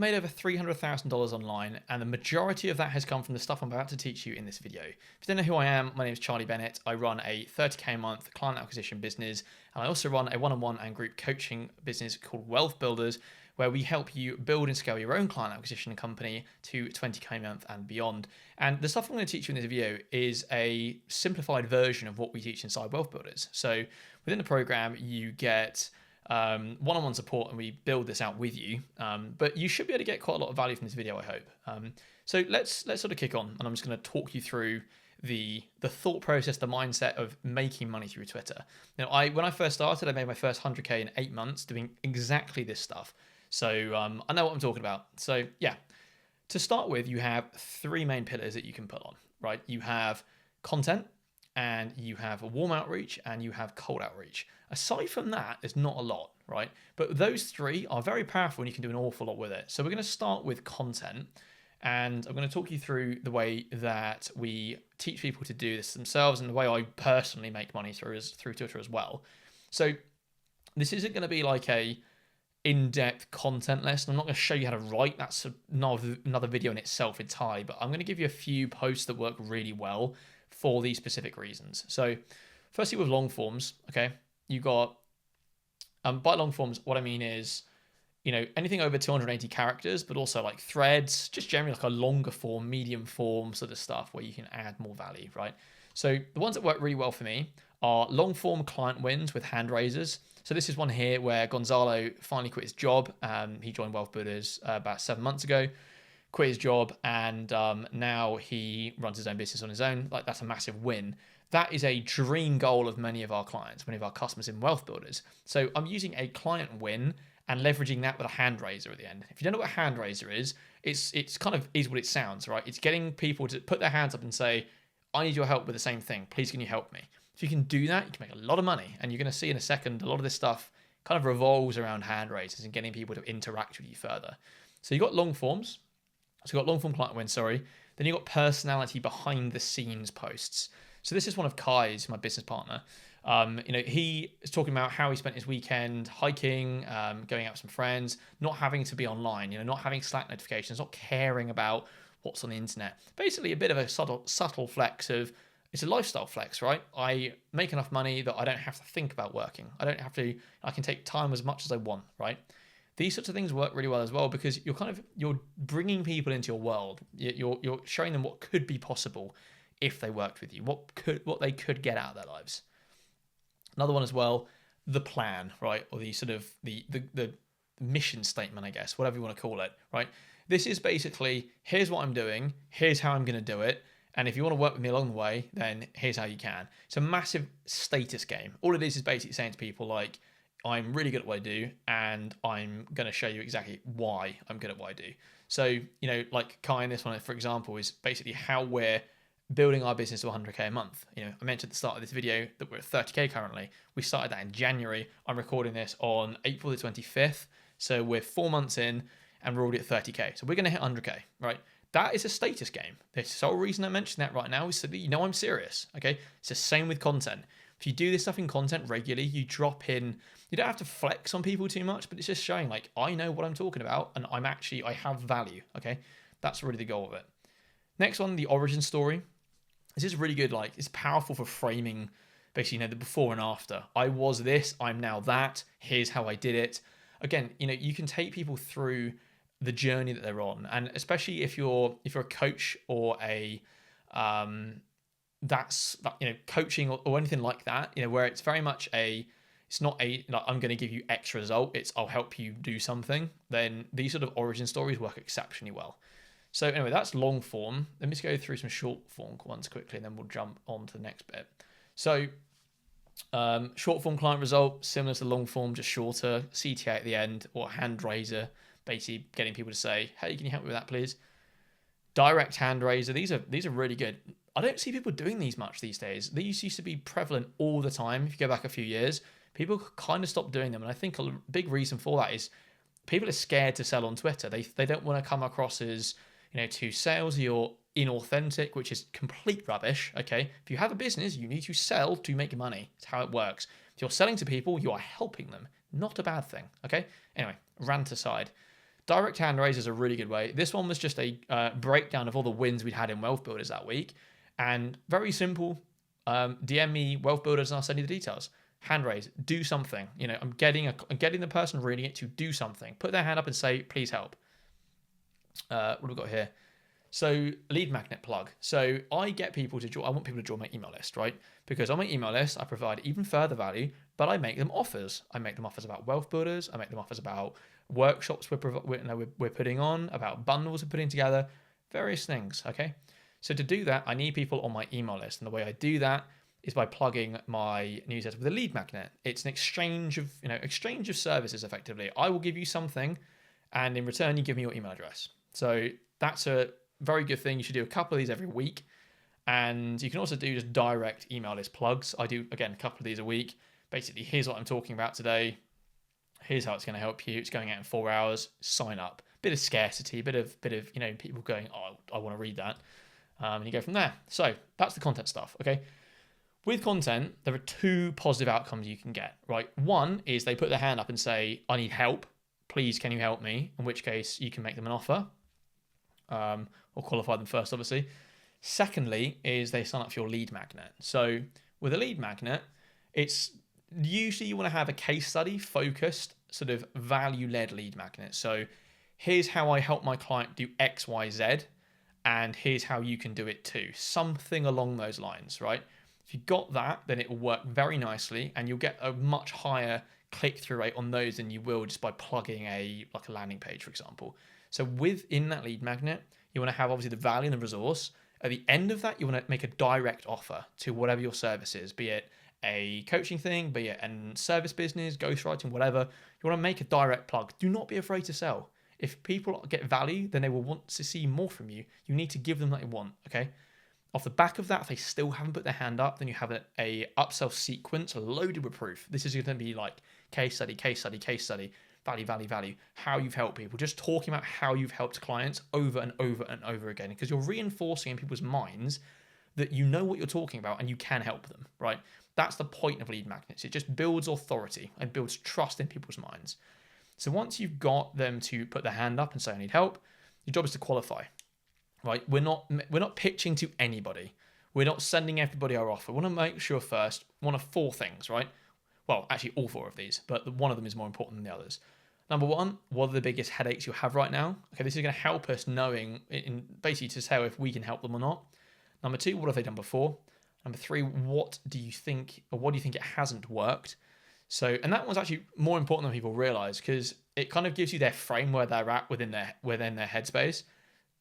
made over $300,000 online, and the majority of that has come from the stuff I'm about to teach you in this video. If you don't know who I am, my name is Charlie Bennett. I run a 30k a month client acquisition business, and I also run a one-on-one and group coaching business called Wealth Builders, where we help you build and scale your own client acquisition company to 20k a month and beyond. And the stuff I'm going to teach you in this video is a simplified version of what we teach inside Wealth Builders. So within the program, you get one-on-one support, and we build this out with you. But you should be able to get quite a lot of value from this video, I hope. So let's sort of kick on, and I'm just going to talk you through the thought process, the mindset of making money through Twitter. Now, when I first started, I made my first 100k in 8 months doing exactly this stuff. So I know what I'm talking about. So yeah, to start with, you have 3 main pillars that you can put on, right? You have content, and you have a warm outreach, and you have cold outreach. Aside from that, there's not a lot, right? But those 3 are very powerful, and you can do an awful lot with it. So we're going to start with content, and I'm going to talk you through the way that we teach people to do this themselves, and the way I personally make money through Twitter as well. So this isn't going to be like a in-depth content lesson. I'm not going to show you how to write. That's another video in itself entirely, but I'm going to give you a few posts that work really well for these specific reasons. So firstly, with long forms, okay, you got, by long forms, what I mean is, anything over 280 characters, but also like threads, just generally like a longer form, medium form sort of stuff where you can add more value, right? So the ones that work really well for me are long form client wins with hand raisers. So this is one here where Gonzalo finally quit his job. He joined Wealth Builders about 7 months ago, quit his job, and now he runs his own business on his own. Like, that's a massive win. That is a dream goal of many of our clients, many of our customers in Wealth Builders. So I'm using a client win and leveraging that with a hand raiser at the end. If you don't know what a hand raiser is, it's kind of is what it sounds, right? It's getting people to put their hands up and say, I need your help with the same thing. Please, can you help me? If you can do that, you can make a lot of money. And you're going to see in a second, a lot of this stuff kind of revolves around hand raisers and getting people to interact with you further. So you've got long forms. So you've got long form client win, sorry. Then you've got personality behind the scenes posts. So this is one of Kai's, my business partner. He is talking about how he spent his weekend hiking, going out with some friends, not having to be online, not having Slack notifications, not caring about what's on the internet. Basically a bit of a subtle flex of, it's a lifestyle flex, right? I make enough money that I don't have to think about working. I can take time as much as I want, right? These sorts of things work really well as well, because you're bringing people into your world. You're showing them what could be possible if they worked with you, what they could get out of their lives. Another one as well, the plan, right? Or the sort of the mission statement, I guess, whatever you want to call it, right? This is basically, here's what I'm doing, here's how I'm going to do it, and if you want to work with me along the way, then here's how you can. It's a massive status game. All it is basically saying to people like, I'm really good at what I do, and I'm going to show you exactly why I'm good at what I do. So, like Kai in this one, for example, is basically how we're building our business to 100k a month. I mentioned at the start of this video that we're at 30k currently. We started that in January. I'm recording this on April the 25th. So we're 4 months in, and we're already at 30k. So we're going to hit 100k, right? That is a status game. The sole reason I mention that right now is so that I'm serious, okay? It's the same with content. If you do this stuff in content regularly, you drop in, you don't have to flex on people too much, but it's just showing like, I know what I'm talking about, and I have value, okay? That's really the goal of it. Next one, the origin story. This is really good, it's powerful for framing basically, the before and after. I was this, I'm now that, here's how I did it. Again, you can take people through the journey that they're on, and especially if you're a coach or a coaching or anything like that, where it's very much it's not like I'm going to give you X result, it's I'll help you do something. Then these sort of origin stories work exceptionally well. So anyway, that's long form. Let me just go through some short form ones quickly, and then we'll jump on to the next bit. So short form client result, similar to long form, just shorter, CTA at the end, or hand raiser, basically getting people to say, hey, can you help me with that, please? Direct hand raiser, these are really good. I don't see people doing these much these days. These used to be prevalent all the time. If you go back a few years, people kind of stopped doing them. And I think a big reason for that is people are scared to sell on Twitter. They don't want to come across as, too salesy or inauthentic, which is complete rubbish, okay? If you have a business, you need to sell to make money. It's how it works. If you're selling to people, you are helping them. Not a bad thing, okay? Anyway, rant aside. direct hand raise is a really good way. This one was just a breakdown of all the wins we'd had in Wealth Builders that week. And very simple, DM me Wealth Builders and I'll send you the details. Hand raise, do something. You know, I'm getting the person reading it to do something. Put their hand up and say, please help. What have we got here? So lead magnet plug. So I get people to join. I want people to join my email list, right? Because on my email list, I provide even further value, but I make them offers. I make them offers about Wealth Builders. I make them offers about workshops we're putting on, about bundles we're putting together, various things. Okay. So to do that, I need people on my email list, and the way I do that is by plugging my newsletter with a lead magnet. It's an exchange of services. Effectively, I will give you something, and in return, you give me your email address. So that's a very good thing. You should do a couple of these every week. And you can also do just direct email list plugs. I do, again, a couple of these a week. Basically, here's what I'm talking about today. Here's how it's going to help you. It's going out in 4 hours. Sign up. Bit of scarcity, bit of people going, oh, I want to read that. And you go from there. So that's the content stuff, okay? With content, there are 2 positive outcomes you can get, right? One is they put their hand up and say, I need help. Please, can you help me? In which case, you can make them an offer. Or qualify them first, obviously. Secondly, is they sign up for your lead magnet. So with a lead magnet, it's usually you want to have a case study focused, sort of value-led lead magnet. So here's how I help my client do X, Y, Z, and here's how you can do it too. Something along those lines, right? If you got that, then it will work very nicely, and you'll get a much higher click-through rate on those than you will just by plugging a landing page, for example. So within that lead magnet, you want to have obviously the value and the resource. At the end of that, you want to make a direct offer to whatever your service is, be it a coaching thing, be it a service business, ghostwriting, whatever. You want to make a direct plug. Do not be afraid to sell. If people get value, then they will want to see more from you. You need to give them what they want, okay? Off the back of that, if they still haven't put their hand up, then you have a upsell sequence loaded with proof. This is going to be like case study, case study, case study, value, value, value, how you've helped people. Just talking about how you've helped clients over and over and over again, because you're reinforcing in people's minds that you know what you're talking about and you can help them, right? That's the point of lead magnets. It just builds authority and builds trust in people's minds. So once you've got them to put their hand up and say, I need help, your job is to qualify, right? We're not pitching to anybody. We're not sending everybody our offer. We want to make sure first, one of 4 things, right? Well, actually all 4 of these, but one of them is more important than the others. Number 1, what are the biggest headaches you have right now? Okay, this is going to help us knowing, basically to tell if we can help them or not. Number 2, what have they done before? Number 3, what do you think it hasn't worked? So, and that one's actually more important than people realize, because it kind of gives you their frame where they're at within their headspace.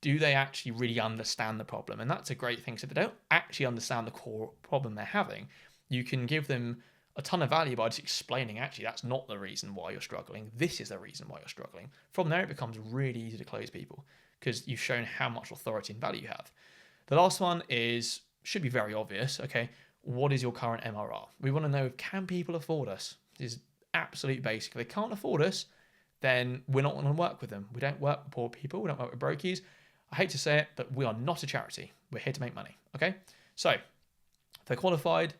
Do they actually really understand the problem? And that's a great thing. So if they don't actually understand the core problem they're having, you can give them a ton of value by just explaining, actually, that's not the reason why you're struggling. This is the reason why you're struggling. From there, it becomes really easy to close people because you've shown how much authority and value you have. The last one should be very obvious. Okay, what is your current MRR? We want to know, can people afford us? This is absolute basic. If they can't afford us, then we're not going to work with them. We don't work with poor people. We don't work with brokies. I hate to say it, but we are not a charity. We're here to make money. Okay, so if they're qualified,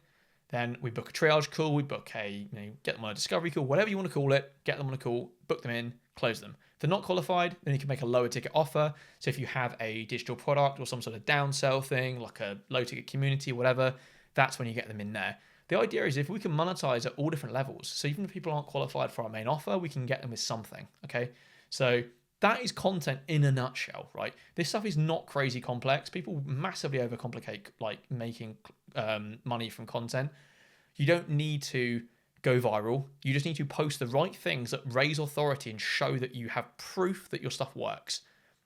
then we book a triage call. We book get them on a discovery call, whatever you want to call it. Get them on a call, book them in, close them. If they're not qualified, then you can make a lower ticket offer. So if you have a digital product or some sort of downsell thing, like a low ticket community, whatever, that's when you get them in there. The idea is if we can monetize at all different levels, so even if people aren't qualified for our main offer, we can get them with something, okay? So that is content in a nutshell, right? This stuff is not crazy complex. People massively overcomplicate making money from content. You don't need to go viral. You just need to post the right things that raise authority and show that you have proof that your stuff works.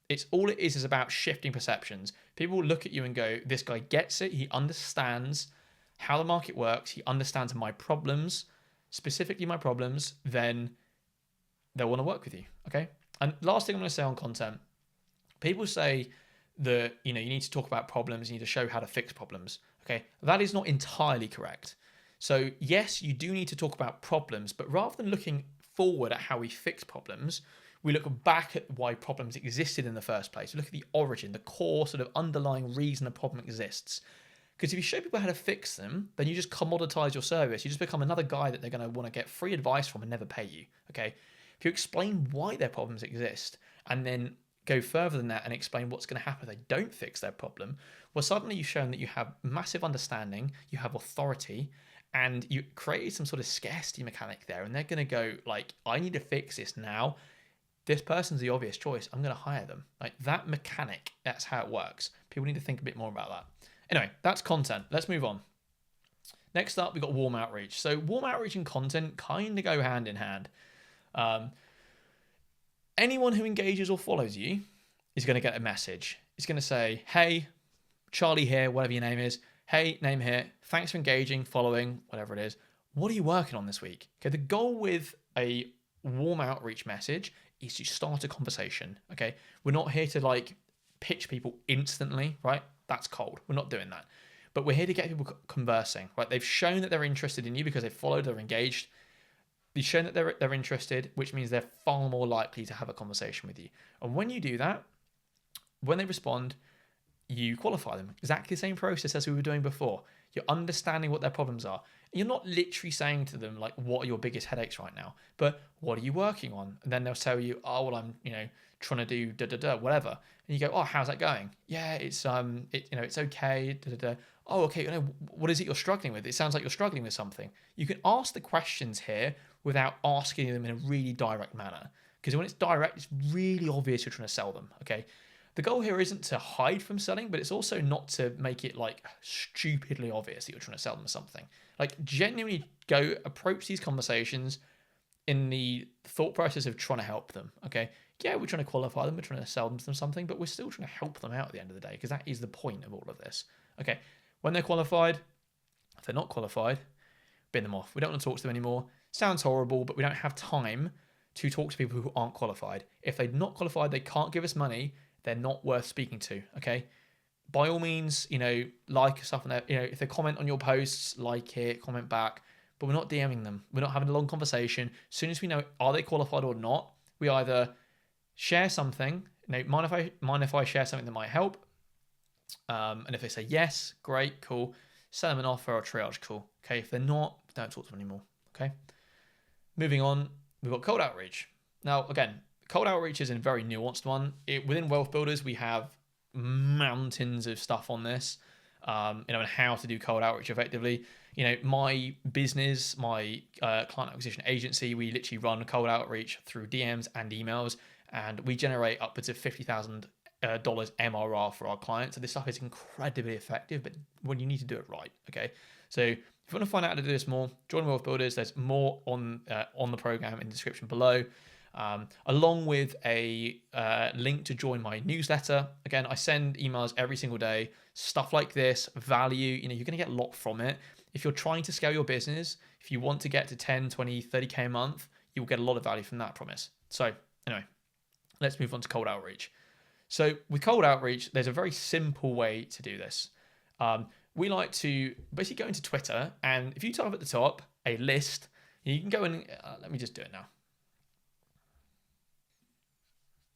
It's all it is about shifting perceptions. People will look at you and go, this guy gets it. He understands how the market works. He understands my problems, specifically my problems. Then they'll want to work with you. Okay. And last thing I'm going to say on content, people say that, you need to talk about problems. You need to show how to fix problems. Okay. That is not entirely correct. So yes, you do need to talk about problems, but rather than looking forward at how we fix problems, we look back at why problems existed in the first place. We look at the origin, the core sort of underlying reason a problem exists. Because if you show people how to fix them, then you just commoditize your service. You just become another guy that they're going to want to get free advice from and never pay you. Okay. If you explain why their problems exist and then go further than that and explain what's going to happen if they don't fix their problem, well, suddenly you've shown that you have massive understanding, you have authority, and you created some sort of scarcity mechanic there. And they're going to go like, I need to fix this now. This person's the obvious choice. I'm going to hire them. Like that mechanic, that's how it works. People need to think a bit more about that. Anyway, that's content. Let's move on. Next up, we've got warm outreach. So warm outreach and content kind of go hand in hand. Anyone who engages or follows you is going to get a message. It's going to say, hey, Charlie here, whatever your name is. Hey, name here. Thanks for engaging, following, whatever it is. What are you working on this week? Okay, the goal with a warm outreach message is to start a conversation. Okay, we're not here to like pitch people instantly, right? That's cold. We're not doing that. But we're here to get people conversing, right? They've shown that they're interested in you because they've followed, they're engaged. You've shown that they're interested, which means they're far more likely to have a conversation with you. And when you do that, when they respond, you qualify them. Exactly the same process as we were doing before. You're understanding what their problems are. You're not literally saying to them, like, what are your biggest headaches right now? But what are you working on? And then they'll tell you, oh, well, I'm, trying to do whatever. And you go, oh, how's that going? Yeah, it's it's okay. Oh, okay. What is it you're struggling with? It sounds like you're struggling with something. You can ask the questions here without asking them in a really direct manner. Because when it's direct, it's really obvious you're trying to sell them. Okay. The goal here isn't to hide from selling, but it's also not to make it like stupidly obvious that you're trying to sell them something. Like genuinely go approach these conversations in the thought process of trying to help them. Okay. Yeah, we're trying to qualify them, we're trying to sell them something, but we're still trying to help them out at the end of the day because that is the point of all of this. Okay. When they're qualified, if they're not qualified, bin them off. We don't want to talk to them anymore. Sounds horrible, but we don't have time to talk to people who aren't qualified. If they're not qualified, they can't give us money. They're not worth speaking to, okay? By all means, like stuff on there. If they comment on your posts, like it, comment back. But we're not DMing them. We're not having a long conversation. As soon as we know, are they qualified or not, we either share something. Mind if I share something that might help? And if they say yes, great, cool. Send them an offer or triage, cool. Okay, if they're not, don't talk to them anymore, okay? Moving on, we've got cold outreach. Now, again, cold outreach is a very nuanced one. Within Wealth Builders, we have mountains of stuff on this, and how to do cold outreach effectively. My business, my client acquisition agency, we literally run cold outreach through DMs and emails, and we generate upwards of $50,000 MRR for our clients. So this stuff is incredibly effective, but when you need to do it right, okay? So if you want to find out how to do this more, join Wealth Builders. There's more on the program in the description below. Along with a link to join my newsletter. Again, I send emails every single day, stuff like this, value, you're going to get a lot from it. If you're trying to scale your business, if you want to get to 10, 20, 30K a month, you'll get a lot of value from that, I promise. So anyway, let's move on to cold outreach. So with cold outreach, there's a very simple way to do this. We like to basically go into Twitter, and if you type at the top a list, you can go and let me just do it now.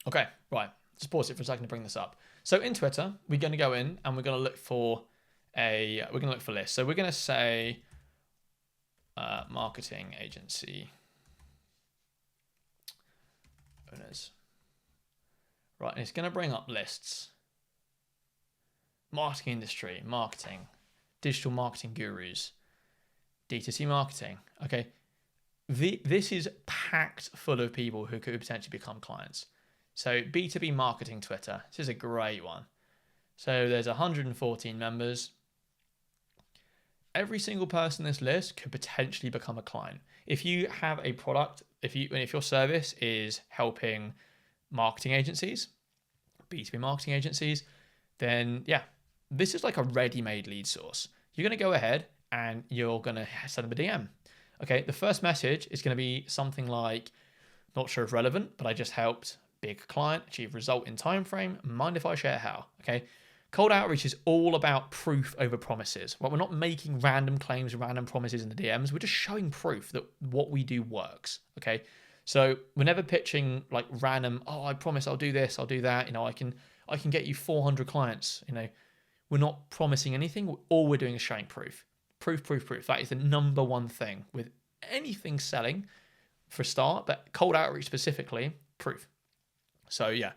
Okay, right. Just pause it for a second to bring this up. So in Twitter, we're going to go in and we're going to look for lists. So we're going to say marketing agency owners. Right, and it's going to bring up lists. Marketing industry, marketing, digital marketing gurus, D2C marketing. Okay, this is packed full of people who could potentially become clients. So B2B marketing Twitter, this is a great one. So there's 114 members. Every single person in this list could potentially become a client. If you have a product, if your service is helping marketing agencies, B2B marketing agencies, then yeah, this is like a ready-made lead source. You're going to go ahead and you're going to send them a DM. Okay, the first message is going to be something like, not sure if relevant, but I just helped big client achieve result in time frame. Mind if I share how? Okay. Cold outreach is all about proof over promises. Well, we're not making random claims, random promises in the DMs. We're just showing proof that what we do works. Okay. So we're never pitching like random, oh, I promise I'll do this, I'll do that. I can get you 400 clients. We're not promising anything. All we're doing is showing proof. Proof. That is the number one thing with anything selling for a start, but cold outreach specifically, proof. So yeah,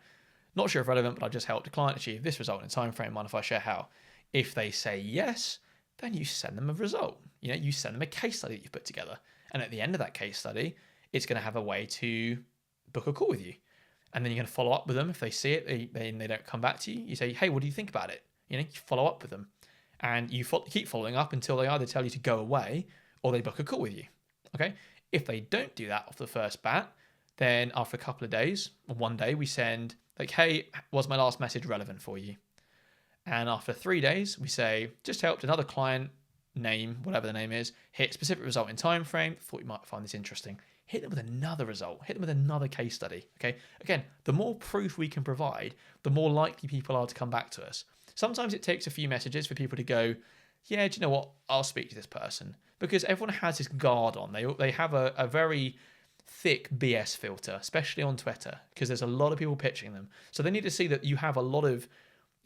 not sure if relevant, but I've just helped a client achieve this result in a time frame. Mind if I share how? If they say yes, then you send them a result. You send them a case study that you've put together. And at the end of that case study, it's going to have a way to book a call with you. And then you're going to follow up with them. If they see it, they don't come back to you. You say, hey, what do you think about it? You follow up with them. And you keep following up until they either tell you to go away or they book a call with you. Okay? If they don't do that off the first bat, then after a couple of days or one day, we send like, hey, was my last message relevant for you? And after 3 days, we say, just helped another client, name, whatever the name is, hit specific result in time frame. Thought you might find this interesting. Hit them with another result. Hit them with another case study. Okay. Again, the more proof we can provide, the more likely people are to come back to us. Sometimes it takes a few messages for people to go, yeah, do you know what? I'll speak to this person, because everyone has this guard on. They have a very thick BS filter, especially on Twitter, because there's a lot of people pitching them. So they need to see that you have a lot of,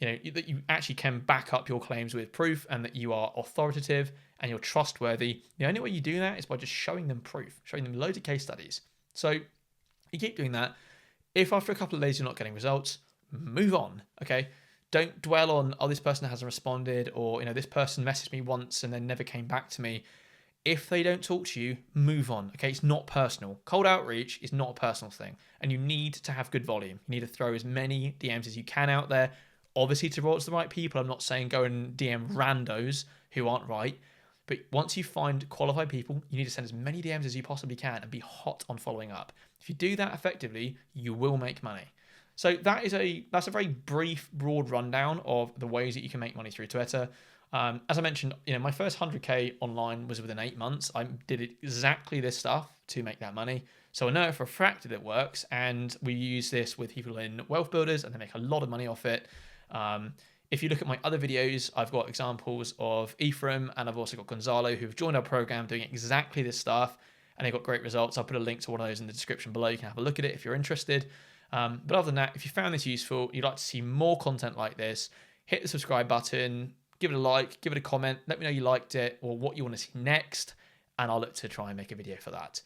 that you actually can back up your claims with proof and that you are authoritative and you're trustworthy. The only way you do that is by just showing them proof, showing them loads of case studies. So you keep doing that. If after a couple of days you're not getting results, move on, okay? Don't dwell on, oh, this person hasn't responded, or, this person messaged me once and then never came back to me. If they don't talk to you, move on, okay? It's not personal. Cold outreach is not a personal thing, and you need to have good volume. You need to throw as many DMs as you can out there, obviously towards the right people. I'm not saying go and DM randos who aren't right, but once you find qualified people, you need to send as many DMs as you possibly can and be hot on following up. If you do that effectively, you will make money. So that's a very brief, broad rundown of the ways that you can make money through Twitter. As I mentioned, my first 100K online was within 8 months. I did exactly this stuff to make that money. So I know for a fact that it works, and we use this with people in wealth builders, and they make a lot of money off it. If you look at my other videos, I've got examples of Ephraim, and I've also got Gonzalo, who've joined our program doing exactly this stuff, and they got great results. I'll put a link to one of those in the description below. You can have a look at it if you're interested. But other than that, if you found this useful, you'd like to see more content like this, hit the subscribe button, give it a like, give it a comment, let me know you liked it or what you want to see next, and I'll look to try and make a video for that.